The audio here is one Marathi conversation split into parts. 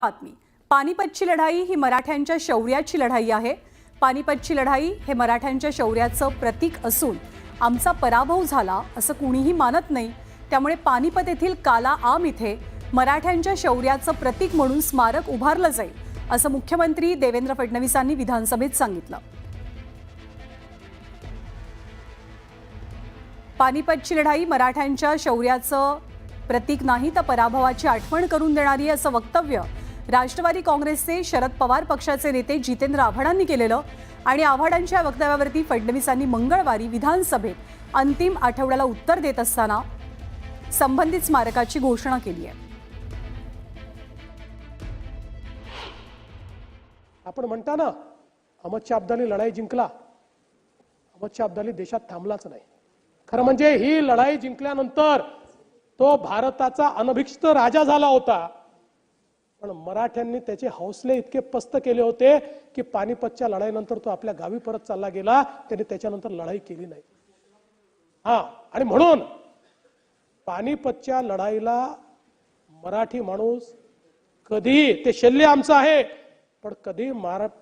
बातमी. पानिपतची लढाई ही मराठ्यांच्या शौर्याची लढाई आहे. पानिपतची लढाई हे मराठ्यांच्या शौर्याचं प्रतीक असून आमचा पराभव झाला असं कुणीही मानत नाही. त्यामुळे पानिपत येथील काला आम इथे मराठ्यांच्या शौर्याचं प्रतीक म्हणून स्मारक उभारलं जाईल असं मुख्यमंत्री देवेंद्र फडणवीसांनी विधानसभेत सांगितलं. पानिपतची लढाई मराठ्यांच्या शौर्याचं प्रतीक नाही तर पराभवाची आठवण करून देणारी असं वक्तव्य राष्ट्रवादी काँग्रेसचे शरद पवार पक्षाचे नेते जितेंद्र आव्हाडांनी केलेलं आणि आव्हाडांच्या वक्तव्यावरती फडणवीसांनी मंगळवारी विधानसभेत अंतिम आठवड्याला उत्तर देत असताना संबंधित स्मारकाची घोषणा केली आहे. आपण म्हणता ना, अहमद शाह अब्दाली लढाई जिंकला, अहमद शाह अब्दाली देशात थांबलाच नाही. खरं म्हणजे ही लढाई जिंकल्यानंतर तो भारताचा अनभिषिक्त राजा झाला होता. पण मराठ्यांनी त्याचे हौसले इतके पस्त केले होते की पानिपतच्या लढाईनंतर तो आपल्या गावी परत चालला गेला. त्याने त्याच्यानंतर लढाई केली नाही. आणि म्हणून पानिपतच्या लढाईला मराठी माणूस कधी, ते शल्य आमचं आहे पण कधी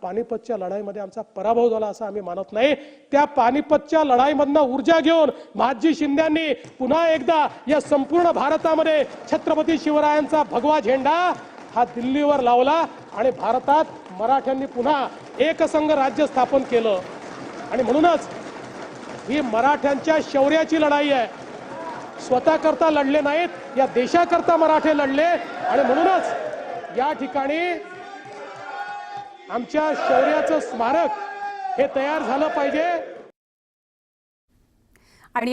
पानिपतच्या लढाईमध्ये आमचा पराभव झाला असं आम्ही मानत नाही. त्या पानिपतच्या लढाईमधनं ऊर्जा घेऊन महादजी शिंद्यांनी पुन्हा एकदा या संपूर्ण भारतामध्ये छत्रपती शिवरायांचा भगवा झेंडा हा दिल्लीवर लावला आणि भारतात मराठ्यांनी पुन्हा एकसंघ राज्य स्थापन केलं. आणि म्हणूनच ही मराठ्यांच्या शौर्याची लढाई आहे. स्वतः करता लढले नाहीत, या देशाकरता मराठे लढले. आणि म्हणूनच या ठिकाणी आमच्या शौर्याचं स्मारक हे तयार झालं पाहिजे. आणि